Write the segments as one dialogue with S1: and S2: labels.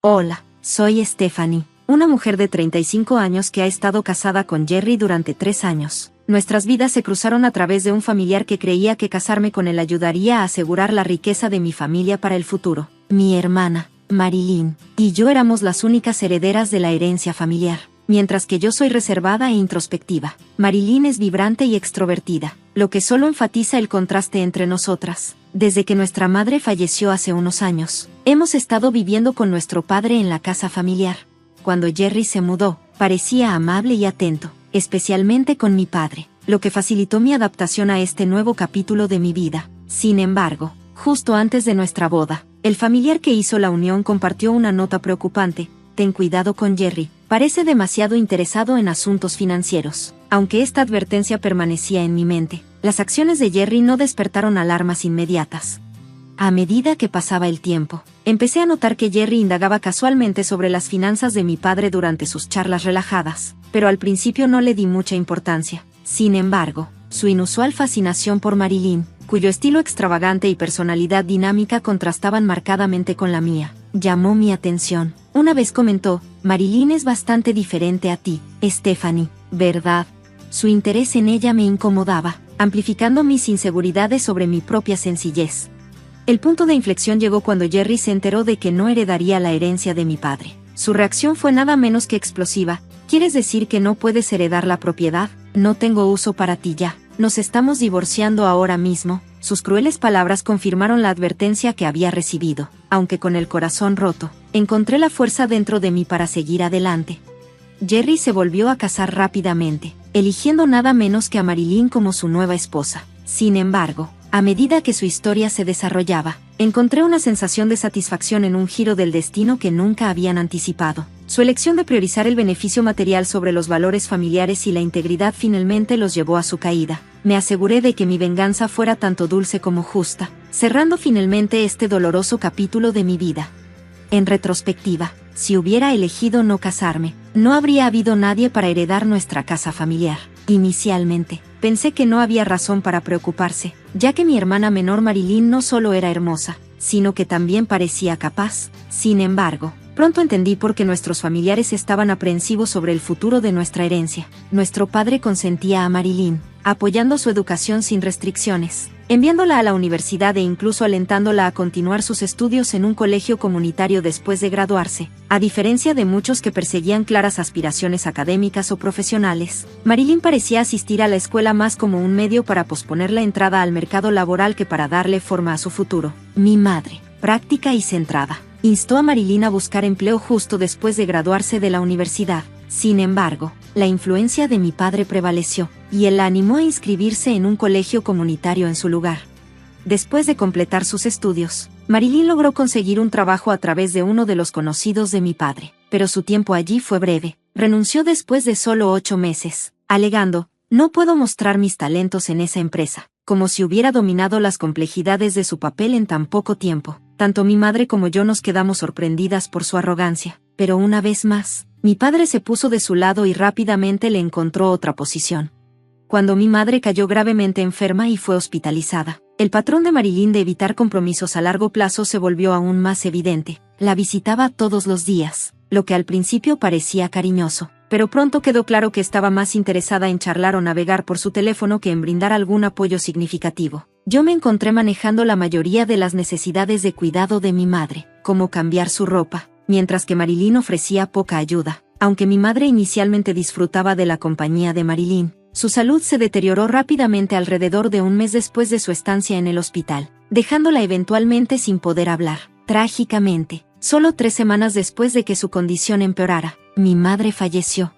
S1: Hola, soy Stephanie, una mujer de 35 años que ha estado casada con Jerry durante 3 años. Nuestras vidas se cruzaron a través de un familiar que creía que casarme con él ayudaría a asegurar la riqueza de mi familia para el futuro. Mi hermana, Marilyn, y yo éramos las únicas herederas de la herencia familiar. Mientras que yo soy reservada e introspectiva, Marilyn es vibrante y extrovertida, lo que solo enfatiza el contraste entre nosotras. Desde que nuestra madre falleció hace unos años, hemos estado viviendo con nuestro padre en la casa familiar. Cuando Jerry se mudó, parecía amable y atento, especialmente con mi padre, lo que facilitó mi adaptación a este nuevo capítulo de mi vida. Sin embargo, justo antes de nuestra boda, el familiar que hizo la unión compartió una nota preocupante: ten cuidado con Jerry, parece demasiado interesado en asuntos financieros. Aunque esta advertencia permanecía en mi mente, las acciones de Jerry no despertaron alarmas inmediatas. A medida que pasaba el tiempo, empecé a notar que Jerry indagaba casualmente sobre las finanzas de mi padre durante sus charlas relajadas, pero al principio no le di mucha importancia. Sin embargo, su inusual fascinación por Marilyn, cuyo estilo extravagante y personalidad dinámica contrastaban marcadamente con la mía, llamó mi atención. Una vez comentó: Marilyn es bastante diferente a ti, Stephanie, ¿verdad? Su interés en ella me incomodaba, amplificando mis inseguridades sobre mi propia sencillez. El punto de inflexión llegó cuando Jerry se enteró de que no heredaría la herencia de mi padre. Su reacción fue nada menos que explosiva. ¿Quieres decir que no puedes heredar la propiedad? No tengo uso para ti ya. Nos estamos divorciando ahora mismo. Sus crueles palabras confirmaron la advertencia que había recibido. Aunque con el corazón roto, encontré la fuerza dentro de mí para seguir adelante. Jerry se volvió a casar rápidamente, eligiendo nada menos que a Marilyn como su nueva esposa. Sin embargo, a medida que su historia se desarrollaba, encontré una sensación de satisfacción en un giro del destino que nunca habían anticipado. Su elección de priorizar el beneficio material sobre los valores familiares y la integridad finalmente los llevó a su caída. Me aseguré de que mi venganza fuera tanto dulce como justa, cerrando finalmente este doloroso capítulo de mi vida. En retrospectiva, si hubiera elegido no casarme, no habría habido nadie para heredar nuestra casa familiar. Inicialmente, pensé que no había razón para preocuparse, ya que mi hermana menor Marilyn no solo era hermosa, sino que también parecía capaz. Sin embargo, pronto entendí por qué nuestros familiares estaban aprensivos sobre el futuro de nuestra herencia. Nuestro padre consentía a Marilyn, apoyando su educación sin restricciones, enviándola a la universidad e incluso alentándola a continuar sus estudios en un colegio comunitario después de graduarse. A diferencia de muchos que perseguían claras aspiraciones académicas o profesionales, Marilyn parecía asistir a la escuela más como un medio para posponer la entrada al mercado laboral que para darle forma a su futuro. Mi madre, práctica y centrada, instó a Marilyn a buscar empleo justo después de graduarse de la universidad. Sin embargo, la influencia de mi padre prevaleció, y él la animó a inscribirse en un colegio comunitario en su lugar. Después de completar sus estudios, Marilyn logró conseguir un trabajo a través de uno de los conocidos de mi padre, pero su tiempo allí fue breve. Renunció después de solo 8 meses, alegando: no puedo mostrar mis talentos en esa empresa, como si hubiera dominado las complejidades de su papel en tan poco tiempo. Tanto mi madre como yo nos quedamos sorprendidas por su arrogancia, pero una vez más, mi padre se puso de su lado y rápidamente le encontró otra posición. Cuando mi madre cayó gravemente enferma y fue hospitalizada, el patrón de Marilyn de evitar compromisos a largo plazo se volvió aún más evidente. La visitaba todos los días, lo que al principio parecía cariñoso, pero pronto quedó claro que estaba más interesada en charlar o navegar por su teléfono que en brindar algún apoyo significativo. Yo me encontré manejando la mayoría de las necesidades de cuidado de mi madre, como cambiar su ropa, mientras que Marilyn ofrecía poca ayuda. Aunque mi madre inicialmente disfrutaba de la compañía de Marilyn, su salud se deterioró rápidamente alrededor de un mes después de su estancia en el hospital, dejándola eventualmente sin poder hablar. Trágicamente, solo 3 semanas después de que su condición empeorara, mi madre falleció.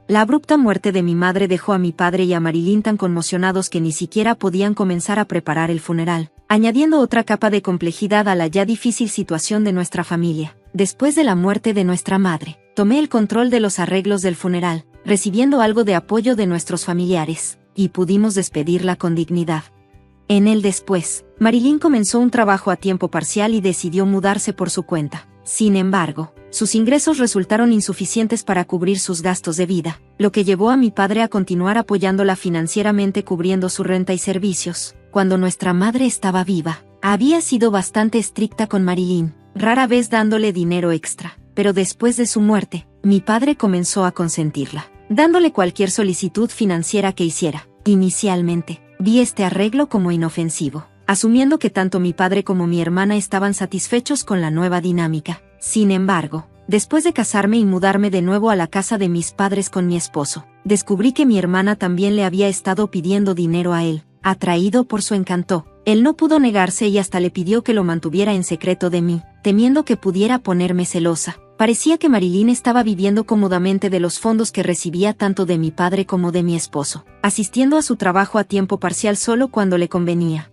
S1: La abrupta muerte de mi madre dejó a mi padre y a Marilyn tan conmocionados que ni siquiera podían comenzar a preparar el funeral, añadiendo otra capa de complejidad a la ya difícil situación de nuestra familia. Después de la muerte de nuestra madre, tomé el control de los arreglos del funeral, recibiendo algo de apoyo de nuestros familiares, y pudimos despedirla con dignidad. En el después, Marilyn comenzó un trabajo a tiempo parcial y decidió mudarse por su cuenta. Sin embargo, sus ingresos resultaron insuficientes para cubrir sus gastos de vida, lo que llevó a mi padre a continuar apoyándola financieramente cubriendo su renta y servicios. Cuando nuestra madre estaba viva, había sido bastante estricta con Marilyn, rara vez dándole dinero extra. pero después de su muerte, mi padre comenzó a consentirla, dándole cualquier solicitud financiera que hiciera. Inicialmente, vi este arreglo como inofensivo, asumiendo que tanto mi padre como mi hermana estaban satisfechos con la nueva dinámica. Sin embargo, después de casarme y mudarme de nuevo a la casa de mis padres con mi esposo, descubrí que mi hermana también le había estado pidiendo dinero a él. Atraído por su encanto, él no pudo negarse y hasta le pidió que lo mantuviera en secreto de mí, temiendo que pudiera ponerme celosa. Parecía que Marilyn estaba viviendo cómodamente de los fondos que recibía tanto de mi padre como de mi esposo, asistiendo a su trabajo a tiempo parcial solo cuando le convenía.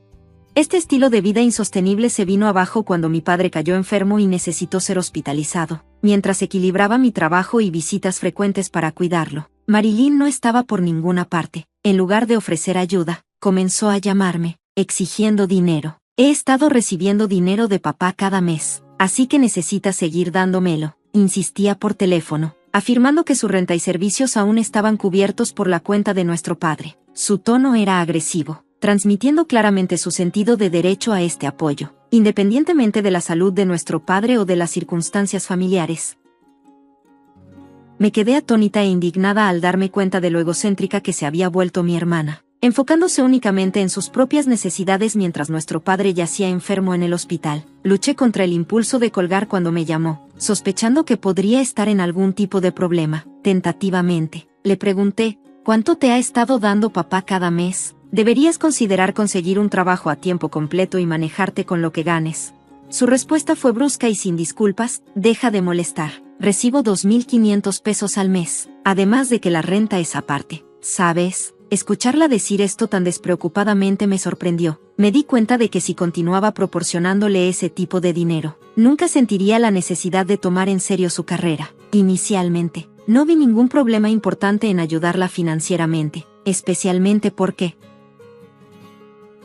S1: Este estilo de vida insostenible se vino abajo cuando mi padre cayó enfermo y necesitó ser hospitalizado. Mientras equilibraba mi trabajo y visitas frecuentes para cuidarlo, Marilyn no estaba por ninguna parte. En lugar de ofrecer ayuda, comenzó a llamarme, exigiendo dinero. He estado recibiendo dinero de papá cada mes, así que necesita seguir dándomelo, insistía por teléfono, afirmando que su renta y servicios aún estaban cubiertos por la cuenta de nuestro padre. Su tono era agresivo, transmitiendo claramente su sentido de derecho a este apoyo, independientemente de la salud de nuestro padre o de las circunstancias familiares. Me quedé atónita e indignada al darme cuenta de lo egocéntrica que se había vuelto mi hermana, enfocándose únicamente en sus propias necesidades mientras nuestro padre yacía enfermo en el hospital. Luché contra el impulso de colgar cuando me llamó, sospechando que podría estar en algún tipo de problema. Tentativamente, le pregunté, ¿cuánto te ha estado dando papá cada mes? Deberías considerar conseguir un trabajo a tiempo completo y manejarte con lo que ganes. Su respuesta fue brusca y sin disculpas, deja de molestar. Recibo 2.500 pesos al mes, además de que la renta es aparte. ¿Sabes? Escucharla decir esto tan despreocupadamente me sorprendió. Me di cuenta de que si continuaba proporcionándole ese tipo de dinero, nunca sentiría la necesidad de tomar en serio su carrera. Inicialmente, no vi ningún problema importante en ayudarla financieramente, especialmente porque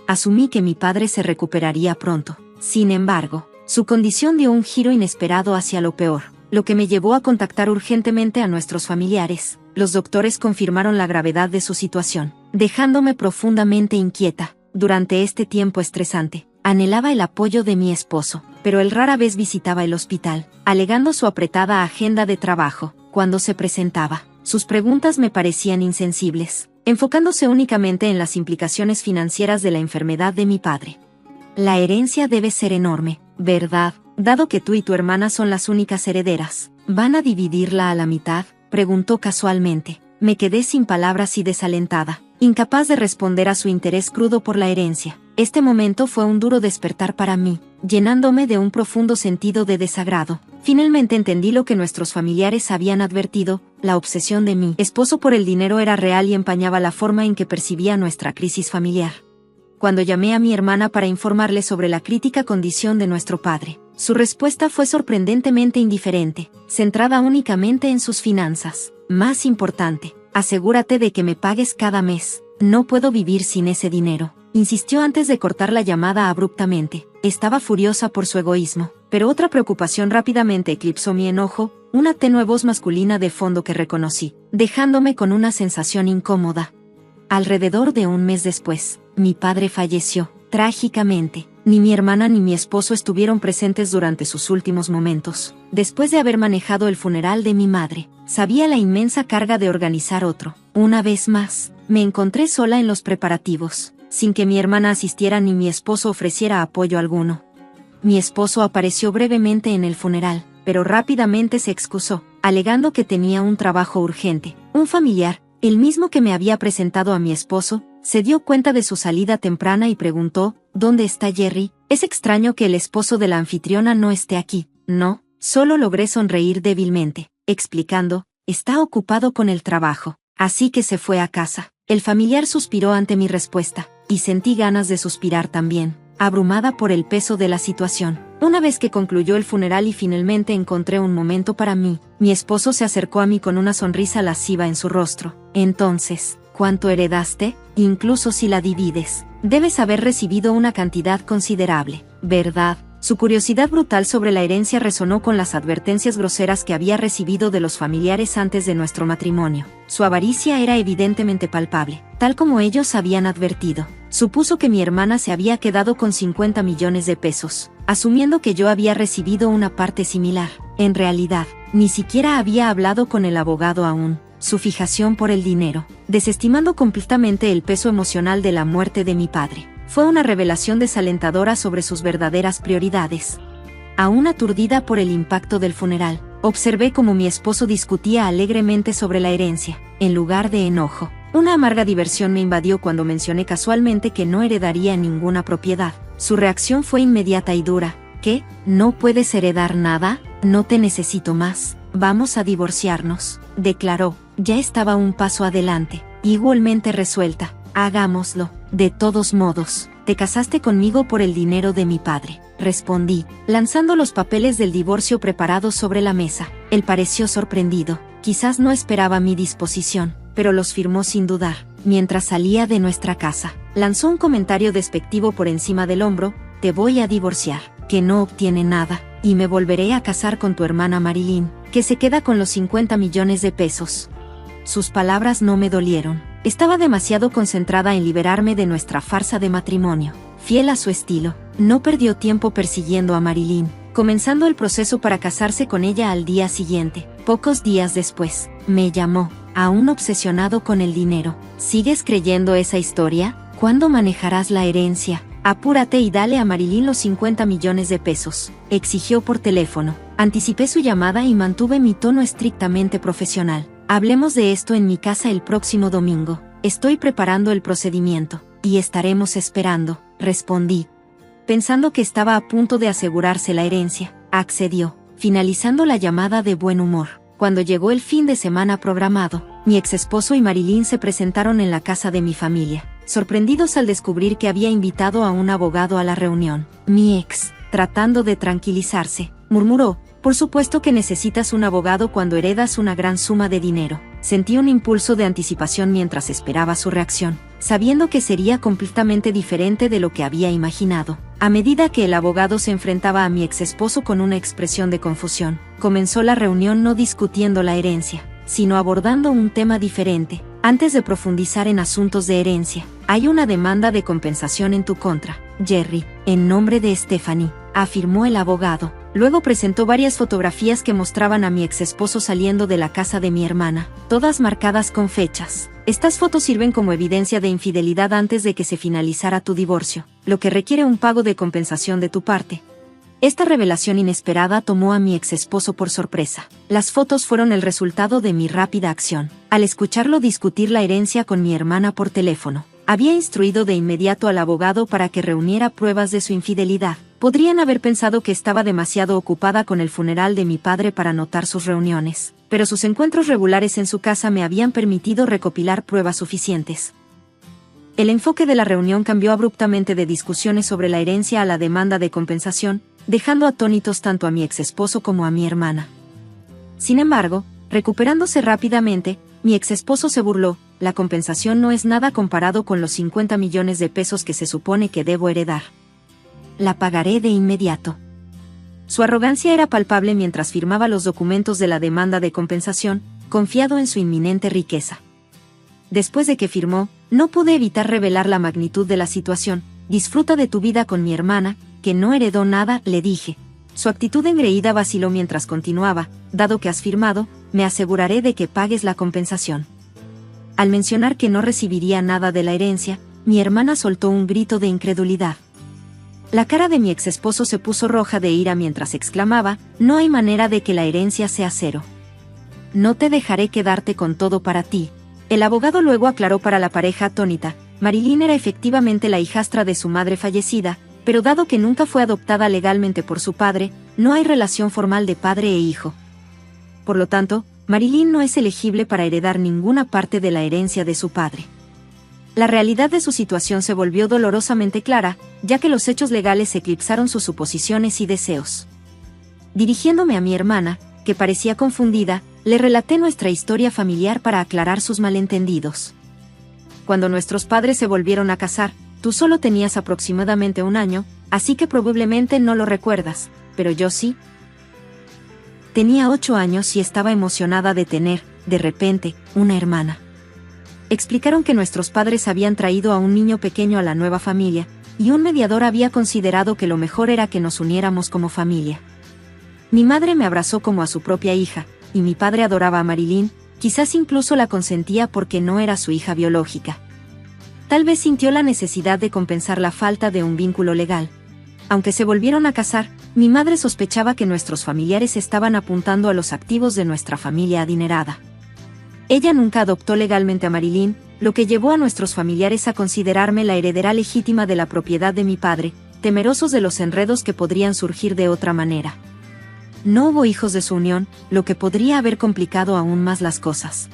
S1: asumí que mi padre se recuperaría pronto. Sin embargo, su condición dio un giro inesperado hacia lo peor, lo que me llevó a contactar urgentemente a nuestros familiares. Los doctores confirmaron la gravedad de su situación, dejándome profundamente inquieta. Durante este tiempo estresante, anhelaba el apoyo de mi esposo, pero él rara vez visitaba el hospital, alegando su apretada agenda de trabajo. Cuando se presentaba, sus preguntas me parecían insensibles, enfocándose únicamente en las implicaciones financieras de la enfermedad de mi padre. La herencia debe ser enorme, ¿verdad? Dado que tú y tu hermana son las únicas herederas, ¿van a dividirla a la mitad?, preguntó casualmente. Me quedé sin palabras y desalentada, incapaz de responder a su interés crudo por la herencia. Este momento fue un duro despertar para mí, llenándome de un profundo sentido de desagrado. Finalmente entendí lo que nuestros familiares habían advertido: la obsesión de mi esposo por el dinero era real y empañaba la forma en que percibía nuestra crisis familiar. Cuando llamé a mi hermana para informarle sobre la crítica condición de nuestro padre, su respuesta fue sorprendentemente indiferente, centrada únicamente en sus finanzas. Más importante, asegúrate de que me pagues cada mes. No puedo vivir sin ese dinero, insistió antes de cortar la llamada abruptamente. Estaba furiosa por su egoísmo, pero otra preocupación rápidamente eclipsó mi enojo, una tenue voz masculina de fondo que reconocí, dejándome con una sensación incómoda. Alrededor de un mes después, mi padre falleció, trágicamente. Ni mi hermana ni mi esposo estuvieron presentes durante sus últimos momentos. Después de haber manejado el funeral de mi madre, sabía la inmensa carga de organizar otro. Una vez más, me encontré sola en los preparativos, sin que mi hermana asistiera ni mi esposo ofreciera apoyo alguno. Mi esposo apareció brevemente en el funeral, pero rápidamente se excusó, alegando que tenía un trabajo urgente. Un familiar, el mismo que me había presentado a mi esposo, se dio cuenta de su salida temprana y preguntó: ¿dónde está Jerry? Es extraño que el esposo de la anfitriona no esté aquí. No, solo logré sonreír débilmente, explicando: está ocupado con el trabajo, así que se fue a casa. El familiar suspiró ante mi respuesta, y sentí ganas de suspirar también, abrumada por el peso de la situación. Una vez que concluyó el funeral y finalmente encontré un momento para mí, mi esposo se acercó a mí con una sonrisa lasciva en su rostro. Entonces, ¿cuánto heredaste? Incluso si la divides, debes haber recibido una cantidad considerable, ¿verdad? Su curiosidad brutal sobre la herencia resonó con las advertencias groseras que había recibido de los familiares antes de nuestro matrimonio. Su avaricia era evidentemente palpable, tal como ellos habían advertido. Supuso que mi hermana se había quedado con 50 millones de pesos, asumiendo que yo había recibido una parte similar. En realidad, ni siquiera había hablado con el abogado aún. Su fijación por el dinero, desestimando completamente el peso emocional de la muerte de mi padre, fue una revelación desalentadora sobre sus verdaderas prioridades. Aún aturdida por el impacto del funeral, observé cómo mi esposo discutía alegremente sobre la herencia, en lugar de enojo. Una amarga diversión me invadió cuando mencioné casualmente que no heredaría ninguna propiedad. Su reacción fue inmediata y dura. ¿Qué? ¿No puedes heredar nada? No te necesito más. Vamos a divorciarnos, declaró. Ya estaba un paso adelante, igualmente resuelta. Hagámoslo. De todos modos, te casaste conmigo por el dinero de mi padre, respondí, lanzando los papeles del divorcio preparados sobre la mesa. Él pareció sorprendido. Quizás no esperaba mi disposición, pero los firmó sin dudar. Mientras salía de nuestra casa, lanzó un comentario despectivo por encima del hombro: te voy a divorciar, que no obtiene nada, y me volveré a casar con tu hermana Marilyn, que se queda con los 50 millones de pesos. Sus palabras no me dolieron. Estaba demasiado concentrada en liberarme de nuestra farsa de matrimonio. Fiel a su estilo, no perdió tiempo persiguiendo a Marilyn, comenzando el proceso para casarse con ella al día siguiente. Pocos días después, me llamó, aún obsesionado con el dinero. ¿Sigues creyendo esa historia? ¿Cuándo manejarás la herencia? Apúrate y dale a Marilyn los 50 millones de pesos, exigió por teléfono. Anticipé su llamada y mantuve mi tono estrictamente profesional. Hablemos de esto en mi casa el próximo domingo. Estoy preparando el procedimiento, y estaremos esperando, respondí. Pensando que estaba a punto de asegurarse la herencia, accedió, finalizando la llamada de buen humor. Cuando llegó el fin de semana programado, mi exesposo y Marilyn se presentaron en la casa de mi familia, sorprendidos al descubrir que había invitado a un abogado a la reunión. Mi ex, tratando de tranquilizarse, murmuró: por supuesto que necesitas un abogado cuando heredas una gran suma de dinero. Sentí un impulso de anticipación mientras esperaba su reacción, sabiendo que sería completamente diferente de lo que había imaginado. A medida que el abogado se enfrentaba a mi exesposo con una expresión de confusión, comenzó la reunión no discutiendo la herencia, sino abordando un tema diferente. Antes de profundizar en asuntos de herencia, hay una demanda de compensación en tu contra, Jerry, en nombre de Stephanie, afirmó el abogado. Luego presentó varias fotografías que mostraban a mi exesposo saliendo de la casa de mi hermana, todas marcadas con fechas. Estas fotos sirven como evidencia de infidelidad antes de que se finalizara tu divorcio, lo que requiere un pago de compensación de tu parte. Esta revelación inesperada tomó a mi exesposo por sorpresa. Las fotos fueron el resultado de mi rápida acción. Al escucharlo discutir la herencia con mi hermana por teléfono, había instruido de inmediato al abogado para que reuniera pruebas de su infidelidad. Podrían haber pensado que estaba demasiado ocupada con el funeral de mi padre para notar sus reuniones, pero sus encuentros regulares en su casa me habían permitido recopilar pruebas suficientes. El enfoque de la reunión cambió abruptamente de discusiones sobre la herencia a la demanda de compensación, dejando atónitos tanto a mi exesposo como a mi hermana. Sin embargo, recuperándose rápidamente, mi exesposo se burló: la compensación no es nada comparado con los 50 millones de pesos que se supone que debo heredar. La pagaré de inmediato. Su arrogancia era palpable mientras firmaba los documentos de la demanda de compensación, confiado en su inminente riqueza. Después de que firmó, no pude evitar revelar la magnitud de la situación. Disfruta de tu vida con mi hermana, que no heredó nada, le dije. Su actitud engreída vaciló mientras continuaba: dado que has firmado, me aseguraré de que pagues la compensación. Al mencionar que no recibiría nada de la herencia, mi hermana soltó un grito de incredulidad. La cara de mi exesposo se puso roja de ira mientras exclamaba: no hay manera de que la herencia sea cero. No te dejaré quedarte con todo para ti. El abogado luego aclaró para la pareja atónita: Marilyn era efectivamente la hijastra de su madre fallecida, pero dado que nunca fue adoptada legalmente por su padre, no hay relación formal de padre e hijo. Por lo tanto, Marilyn no es elegible para heredar ninguna parte de la herencia de su padre. La realidad de su situación se volvió dolorosamente clara, ya que los hechos legales eclipsaron sus suposiciones y deseos. Dirigiéndome a mi hermana, que parecía confundida, le relaté nuestra historia familiar para aclarar sus malentendidos. Cuando nuestros padres se volvieron a casar, tú solo tenías aproximadamente 1 año, así que probablemente no lo recuerdas, pero yo sí. Tenía 8 años y estaba emocionada de tener, de repente, una hermana. Explicaron que nuestros padres habían traído a un niño pequeño a la nueva familia, y un mediador había considerado que lo mejor era que nos uniéramos como familia. Mi madre me abrazó como a su propia hija, y mi padre adoraba a Marilyn, quizás incluso la consentía porque no era su hija biológica. Tal vez sintió la necesidad de compensar la falta de un vínculo legal. Aunque se volvieron a casar, mi madre sospechaba que nuestros familiares estaban apuntando a los activos de nuestra familia adinerada. Ella nunca adoptó legalmente a Marilyn, lo que llevó a nuestros familiares a considerarme la heredera legítima de la propiedad de mi padre, temerosos de los enredos que podrían surgir de otra manera. No hubo hijos de su unión, lo que podría haber complicado aún más las cosas.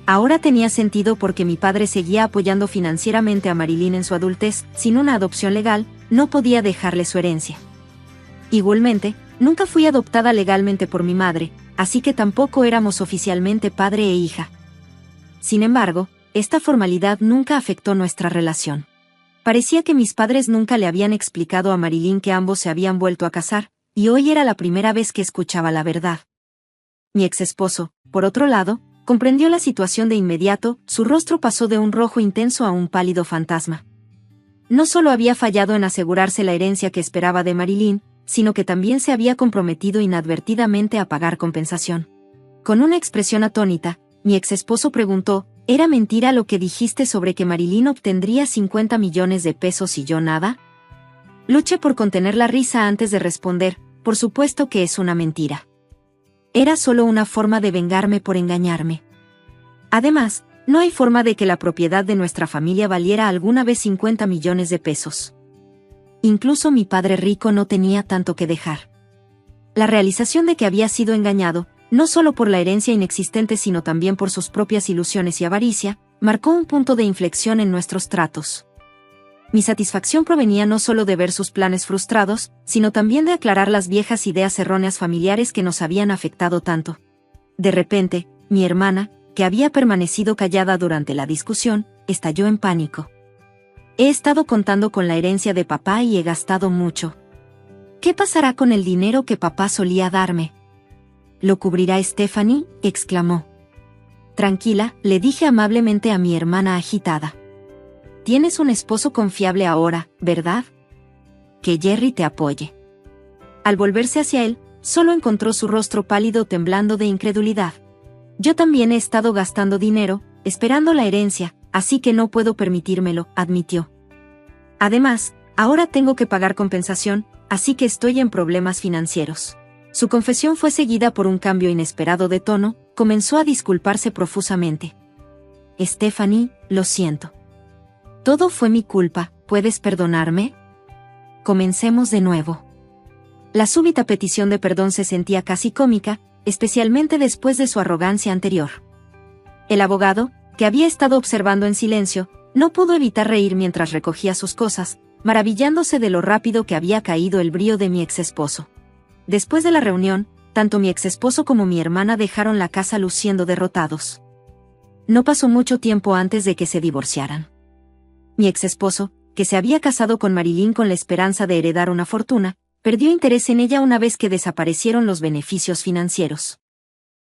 S1: Ahora tenía sentido porque mi padre seguía apoyando financieramente a Marilyn en su adultez. Sin una adopción legal, no podía dejarle su herencia. Igualmente, nunca fui adoptada legalmente por mi madre, así que tampoco éramos oficialmente padre e hija. Sin embargo, esta formalidad nunca afectó nuestra relación. Parecía que mis padres nunca le habían explicado a Marilyn que ambos se habían vuelto a casar, y hoy era la primera vez que escuchaba la verdad. Mi exesposo, por otro lado, comprendió la situación de inmediato. Su rostro pasó de un rojo intenso a un pálido fantasma. No solo había fallado en asegurarse la herencia que esperaba de Marilyn, sino que también se había comprometido inadvertidamente a pagar compensación. Con una expresión atónita, mi exesposo preguntó: ¿era mentira lo que dijiste sobre que Marilyn obtendría 50 millones de pesos y yo nada? Luché por contener la risa antes de responder: por supuesto que es una mentira. Era solo una forma de vengarme por engañarme. Además, no hay forma de que la propiedad de nuestra familia valiera alguna vez 50 millones de pesos. Incluso mi padre rico no tenía tanto que dejar. La realización de que había sido engañado, no solo por la herencia inexistente sino también por sus propias ilusiones y avaricia, marcó un punto de inflexión en nuestros tratos. Mi satisfacción provenía no solo de ver sus planes frustrados, sino también de aclarar las viejas ideas erróneas familiares que nos habían afectado tanto. De repente, mi hermana, que había permanecido callada durante la discusión, estalló en pánico. He estado contando con la herencia de papá y he gastado mucho. ¿Qué pasará con el dinero que papá solía darme? ¿Lo cubrirá Stephanie?, exclamó. Tranquila, le dije amablemente a mi hermana agitada. Tienes un esposo confiable ahora, ¿verdad? Que Jerry te apoye. Al volverse hacia él, solo encontró su rostro pálido temblando de incredulidad. Yo también he estado gastando dinero, esperando la herencia, así que no puedo permitírmelo, admitió. Además, ahora tengo que pagar compensación, así que estoy en problemas financieros. Su confesión fue seguida por un cambio inesperado de tono. Comenzó a disculparse profusamente. Stephanie, lo siento. Todo fue mi culpa, ¿puedes perdonarme? Comencemos de nuevo. La súbita petición de perdón se sentía casi cómica, especialmente después de su arrogancia anterior. El abogado, que había estado observando en silencio, no pudo evitar reír mientras recogía sus cosas, maravillándose de lo rápido que había caído el brío de mi exesposo. Después de la reunión, tanto mi exesposo como mi hermana dejaron la casa luciendo derrotados. No pasó mucho tiempo antes de que se divorciaran. Mi exesposo, que se había casado con Marilyn con la esperanza de heredar una fortuna, perdió interés en ella una vez que desaparecieron los beneficios financieros.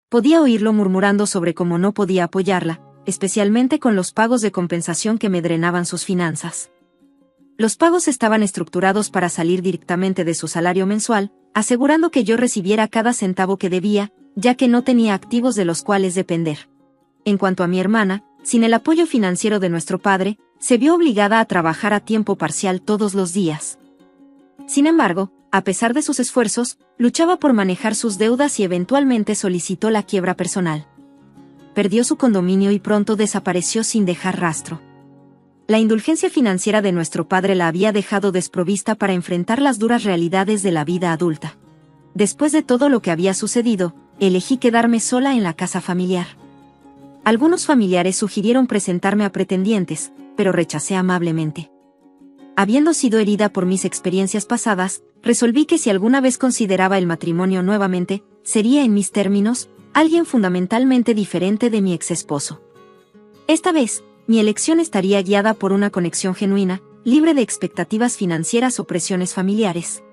S1: Podía oírlo murmurando sobre cómo no podía apoyarla, especialmente con los pagos de compensación que me drenaban sus finanzas. Los pagos estaban estructurados para salir directamente de su salario mensual, asegurando que yo recibiera cada centavo que debía, ya que no tenía activos de los cuales depender. En cuanto a mi hermana, sin el apoyo financiero de nuestro padre, se vio obligada a trabajar a tiempo parcial todos los días. Sin embargo, a pesar de sus esfuerzos, luchaba por manejar sus deudas y eventualmente solicitó la quiebra personal. Perdió su condominio y pronto desapareció sin dejar rastro. La indulgencia financiera de nuestro padre la había dejado desprovista para enfrentar las duras realidades de la vida adulta. Después de todo lo que había sucedido, elegí quedarme sola en la casa familiar. Algunos familiares sugirieron presentarme a pretendientes, pero rechacé amablemente. Habiendo sido herida por mis experiencias pasadas, resolví que si alguna vez consideraba el matrimonio nuevamente, sería en mis términos, alguien fundamentalmente diferente de mi exesposo. Esta vez, mi elección estaría guiada por una conexión genuina, libre de expectativas financieras o presiones familiares.